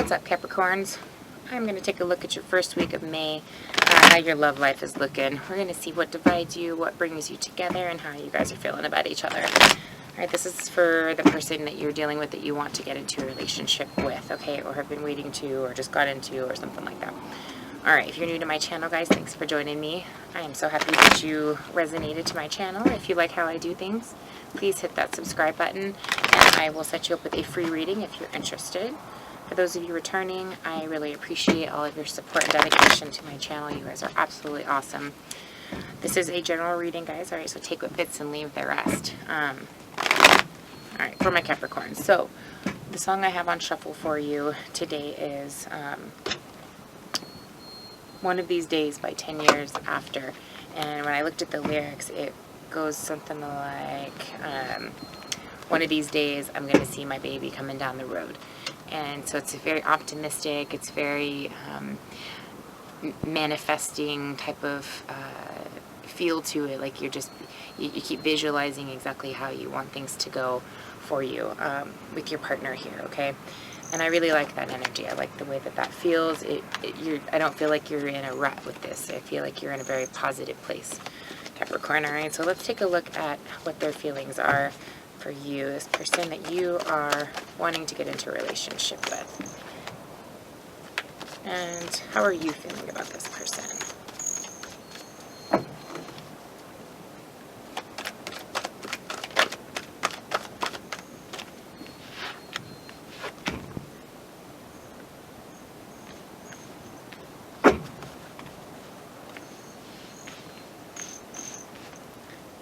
What's up, Capricorns? I'm going to take a look at your first week of May, how your love life is looking. We're going to see what divides you, what brings you together, and how you guys are feeling about each other. Alright, this is for the person that you're dealing with that you want to get into a relationship with, okay? Or have been waiting to, or just got into, or something like that. Alright, if you're new to my channel, guys, thanks for joining me. I am so happy that you resonated to my channel. If you like how I do things, please hit that subscribe button, and I will set you up with a free reading if you're interested. For those of you returning, I really appreciate all of your support and dedication to my channel. You guys are absolutely awesome. This is a general reading, guys. Alright, so take what fits and leave the rest. Alright, for my Capricorns. So, the song I have on shuffle for you today is One of These Days by 10 Years After. And when I looked at the lyrics, it goes something like, one of these days I'm going to see my baby coming down the road. And so it's very optimistic, it's very manifesting type of feel to it, like you keep visualizing exactly how you want things to go for you with your partner here, okay? And I really like that energy. I like the way that that feels. I don't feel like you're in a rut with this. I feel like you're in a very positive place, Capricorn. All right, so let's take a look at what their feelings are for you, this person that you are wanting to get into a relationship with. And how are you feeling about this person?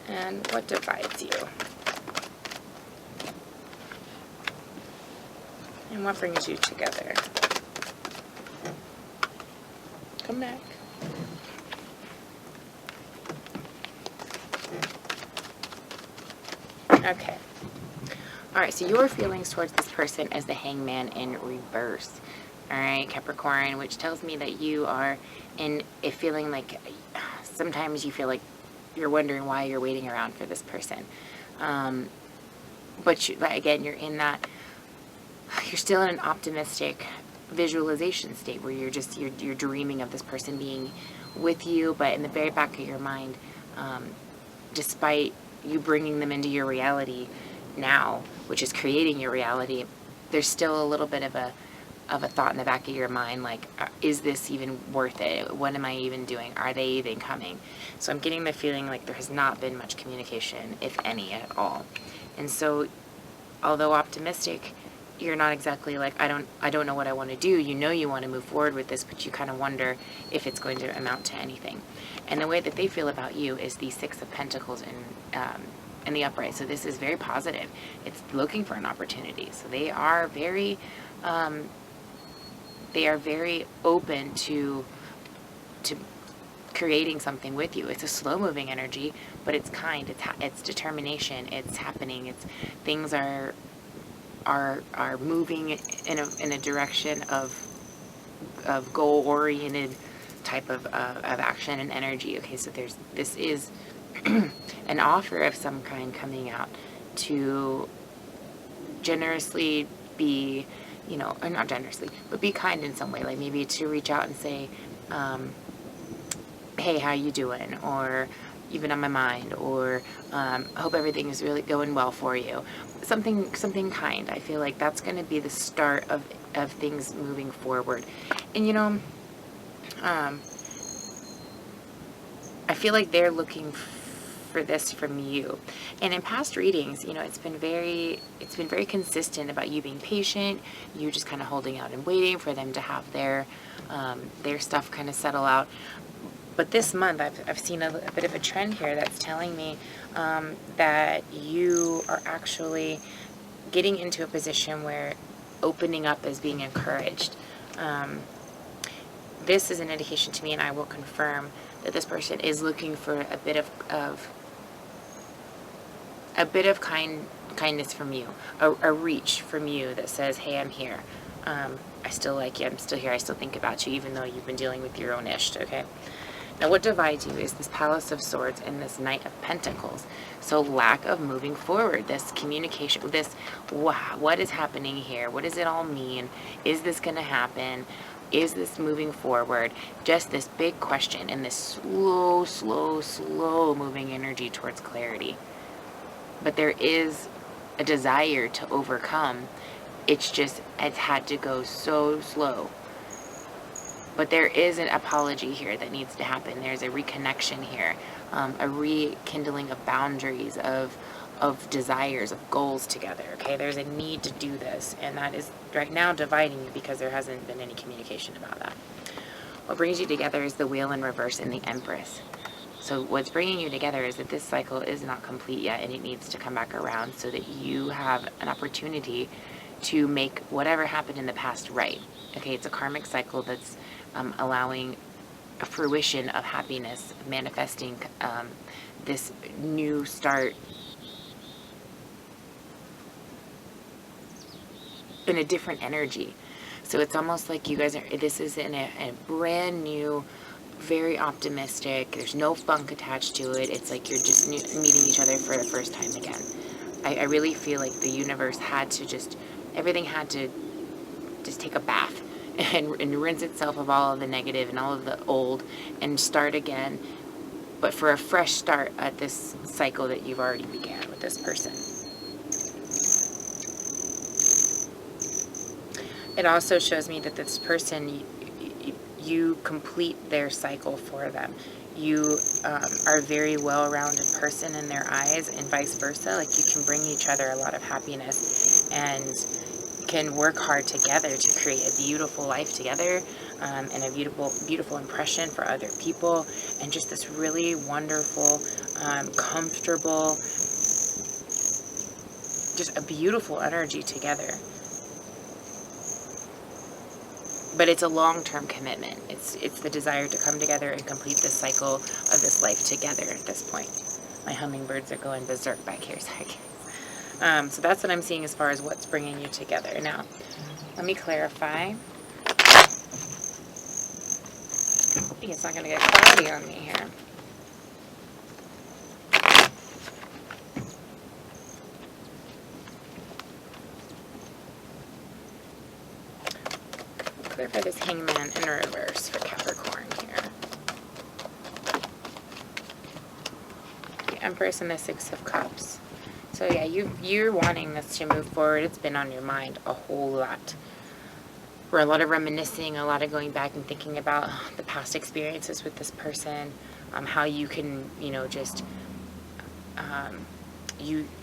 And what divides you? And what brings you together? Come back. Okay. Alright, so your feelings towards this person is the Hangman in reverse. Alright, Capricorn, which tells me that you are in a feeling like sometimes you feel like you're wondering why you're waiting around for this person. But again, you're in that, you're still in an optimistic visualization state where you're dreaming of this person being with you, but in the very back of your mind, despite you bringing them into your reality now, which is creating your reality, there's still a little bit of a thought in the back of your mind, like, is this even worth it? What am I even doing? Are they even coming? So I'm getting the feeling like there has not been much communication, if any, at all. And so, although optimistic, you're not exactly like, I don't know what I want to do. You know you want to move forward with this, but you kind of wonder if it's going to amount to anything. And the way that they feel about you is the Six of Pentacles in the upright. So this is very positive. It's looking for an opportunity. So they are very open to creating something with you. It's a slow-moving energy, but it's kind. It's determination. It's happening. Things are moving in a direction of goal-oriented type of action and energy. Okay, so this is an offer of some kind coming out to generously be, or not generously, but be kind in some way, like maybe to reach out and say, hey, how you doing? Or you've been on my mind, or hope everything is really going well for you. Something kind. I feel like that's going to be the start of things moving forward. And I feel like they're looking for this from you. And in past readings, it's been very consistent about you being patient, you just kind of holding out and waiting for them to have their stuff kind of settle out. But this month, I've seen a bit of a trend here that's telling me that you are actually getting into a position where opening up is being encouraged. This is an indication to me, and I will confirm, that this person is looking for a bit of kindness from you, a reach from you that says, hey, I'm here. I still like you. I'm still here. I still think about you, even though you've been dealing with your own ish, okay? Now what divides you is this Palace of Swords and this Knight of Pentacles. So lack of moving forward, this communication, this, wow, what is happening here? What does it all mean? Is this going to happen? Is this moving forward? Just this big question and this slow, slow, slow moving energy towards clarity. But there is a desire to overcome. It's had to go so slow. But there is an apology here that needs to happen. There's a reconnection here, a rekindling of boundaries, of desires, of goals together, okay? There's a need to do this, and that is right now dividing you because there hasn't been any communication about that. What brings you together is the Wheel in reverse and the Empress. So what's bringing you together is that this cycle is not complete yet, and it needs to come back around so that you have an opportunity to make whatever happened in the past right. Okay, it's a karmic cycle that's allowing a fruition of happiness, manifesting this new start in a different energy. So it's almost like you guys are, this is in a brand new, very optimistic, there's no funk attached to it. It's like you're just meeting each other for the first time again. I really feel like the universe had to just, everything had to just take a bath and rinse itself of all of the negative and all of the old and start again, but for a fresh start at this cycle that you've already began with this person. It also shows me that this person, you complete their cycle for them. You are a very well-rounded person in their eyes, and vice versa. Like, you can bring each other a lot of happiness and can work hard together to create a beautiful life together, and a beautiful impression for other people, and just this really wonderful, comfortable, just a beautiful energy together. But it's a long-term commitment. It's the desire to come together and complete this cycle of this life together at this point. My hummingbirds are going berserk back here, sorry. So that's what I'm seeing as far as what's bringing you together. Now, let me clarify. I think it's not going to get cloudy on me here. Clarify this Hangman in reverse for Capricorn here. The Empress and the Six of Cups. So yeah, you're wanting this to move forward. It's been on your mind a whole lot. For a lot of reminiscing, a lot of going back and thinking about the past experiences with this person, how you can, just,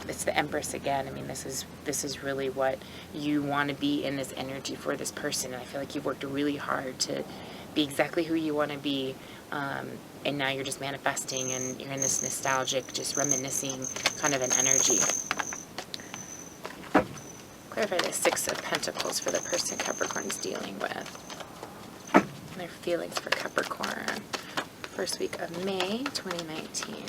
it's the Empress again. I mean, this is really what you want to be in this energy for this person. And I feel like you've worked really hard to be exactly who you want to be. And now you're just manifesting, and you're in this nostalgic, just reminiscing kind of an energy. Clarify the Six of Pentacles for the person Capricorn's dealing with. And their feelings for Capricorn. First week of May 2019.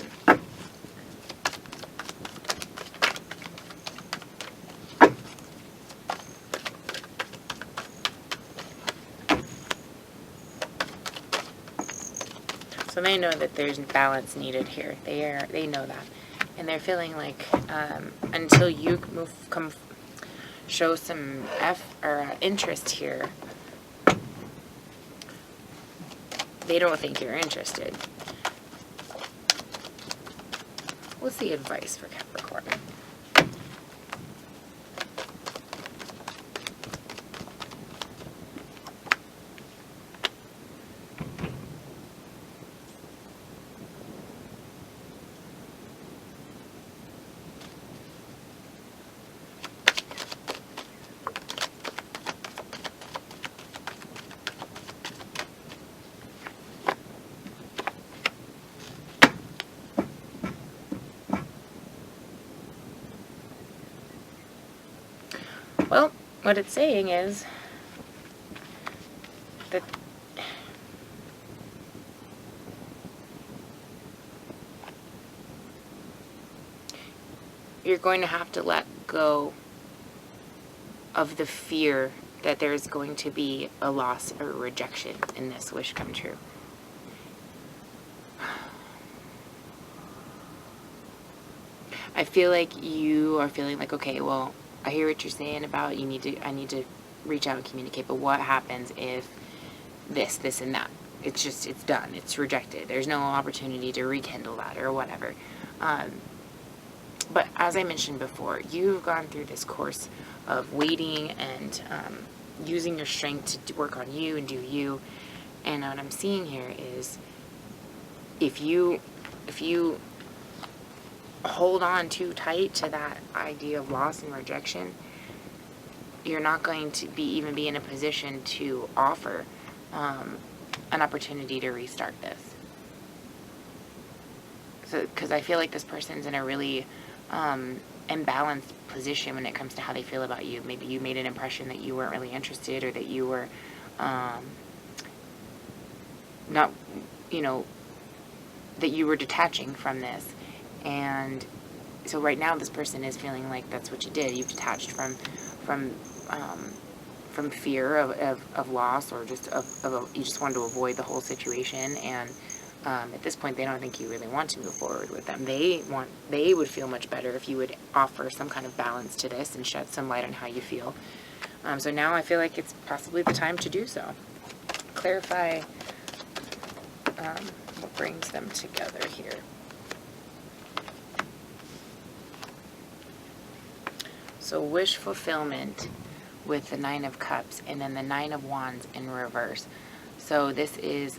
So they know that there's balance needed here. They know that, and they're feeling like until you show some interest here, they don't think you're interested. What's the advice for Capricorn? Well, what it's saying is that you're going to have to let go of the fear that there's going to be a loss or rejection in this wish come true. feel like you are feeling like, okay, well, I hear what you're saying about I need to reach out and communicate, but what happens if this, and that? It's done. It's rejected. There's no opportunity to rekindle that or whatever. But as I mentioned before, you've gone through this course of waiting and using your strength to work on you and do you. And what I'm seeing here is if you hold on too tight to that idea of loss and rejection, you're not going to even be in a position to offer an opportunity to restart this. So, because I feel like this person's in a really imbalanced position when it comes to how they feel about you. Maybe you made an impression that you weren't really interested, or that you were not, that you were detaching from this. And so right now this person is feeling like that's what you did. You've detached from fear of loss, or just you just wanted to avoid the whole situation. And at this point, they don't think you really want to move forward with them. They would feel much better if you would offer some kind of balance to this and shed some light on how you feel. So now I feel like it's possibly the time to do so. Clarify what brings them together here. So wish fulfillment with the 9 of Cups, and then the 9 of Wands in reverse. So this has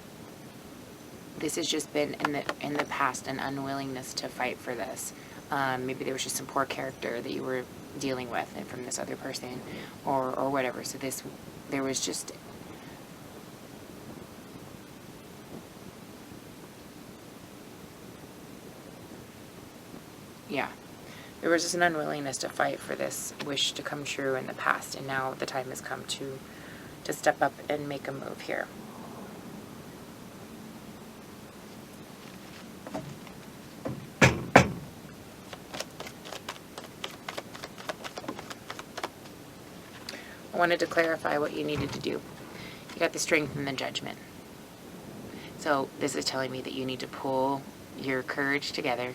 just been in the past an unwillingness to fight for this. Maybe there was just some poor character that you were dealing with and from this other person, or whatever. So there was just there was just an unwillingness to fight for this wish to come true in the past, and now the time has come to step up and make a move here. I wanted to clarify what you needed to do. You got the Strength and the Judgment. So this is telling me that you need to pull your courage together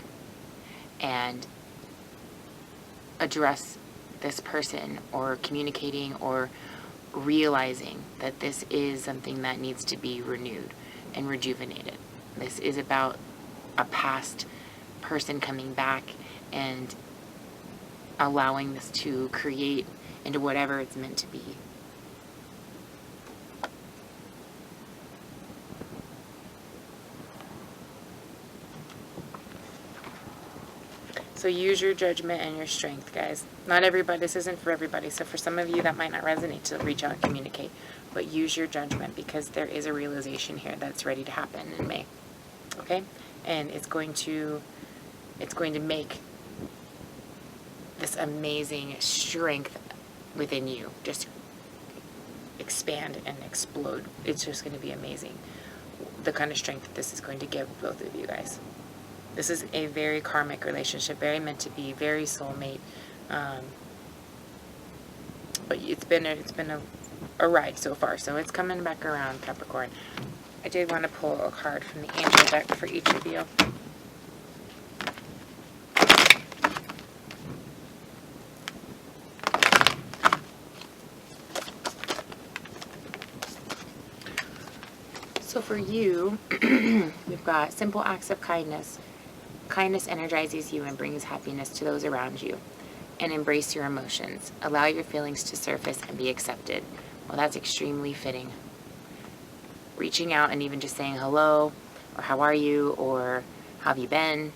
and address this person, or communicating or realizing that this is something that needs to be renewed and rejuvenated. This is about a past person coming back and allowing this to create into whatever it's meant to be. So use your judgment and your strength, guys. Not everybody, this isn't for everybody. So for some of you that might not resonate, to reach out and communicate. But use your judgment, because there is a realization here that's ready to happen in May. Okay? And it's going to make this amazing strength within you just expand and explode. It's just going to be amazing, the kind of strength that this is going to give both of you guys. This is a very karmic relationship, very meant to be, very soulmate. But it's been a ride so far, so it's coming back around, Capricorn. I did want to pull a card from the angel deck for each of you. So for you, we've got simple acts of kindness. Kindness energizes you and brings happiness to those around you. And embrace your emotions. Allow your feelings to surface and be accepted. Well, that's extremely fitting. Reaching out and even just saying hello, or how are you, or how have you been,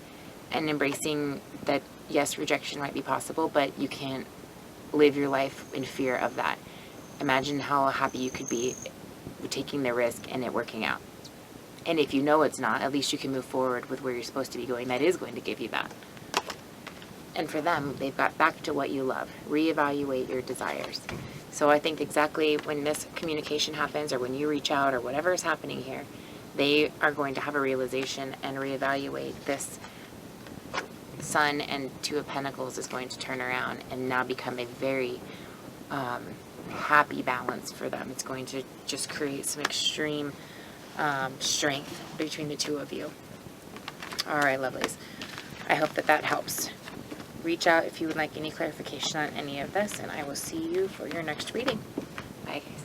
and embracing that, yes, rejection might be possible, but you can't live your life in fear of that. Imagine how happy you could be taking the risk and it working out. And if you know it's not, at least you can move forward with where you're supposed to be going. That is going to give you that. And for them, they've got back to what you love. Reevaluate your desires. So I think exactly when this communication happens, or when you reach out, or whatever is happening here, they are going to have a realization and reevaluate. This Sun and 2 of Pentacles is going to turn around and now become a very happy balance for them. It's going to just create some extreme strength between the two of you. All right, lovelies. I hope that helps. reach out if you would like any clarification on any of this, and I will see you for your next reading. Bye, guys.